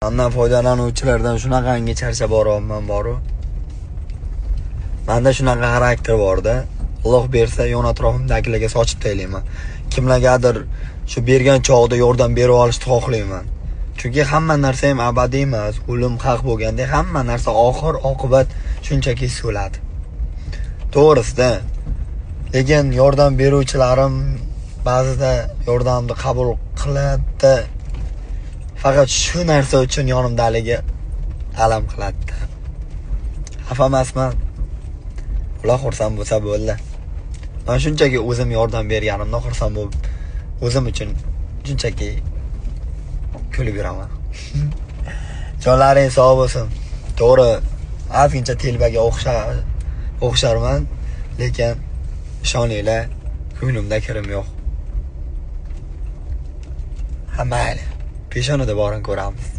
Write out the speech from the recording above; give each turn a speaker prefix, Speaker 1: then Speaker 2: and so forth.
Speaker 1: Mendan foydalanuvchilardan shunaqangi charchab boryapman boru. Menda shunaqa xarakter borda. Alloh bersa, yon atrofimdagilarga sochib taylayman. Kimlargadir shu bergan chog'da yordam berib olishni xohlayman. Chunki hamma narsa ham abadiy emas. O'lim haq bo'lganda hamma narsa oxir oqibat shunchaki so'ladi. To'g'risida. Lekin yordam beruvchilarim ba'zida yordamni qabul qiladi. Faqat shu narsa uchun yonimdaligi alam qiladi. Xafa emasman. Ular xursand bo'lsa bo'ldi. Men shunchaki o'zim yordam berganimdan xursand bo'lib, o'zim uchun shunchaki kulib yuraman. Jonlaring sog' bo'lsin. To'g'ri, ozgincha telbaga o'xsharman, lekin ishoninglar, ko'nglimda kirim yo'q. Mayli, peshonada borini ko'ramiz.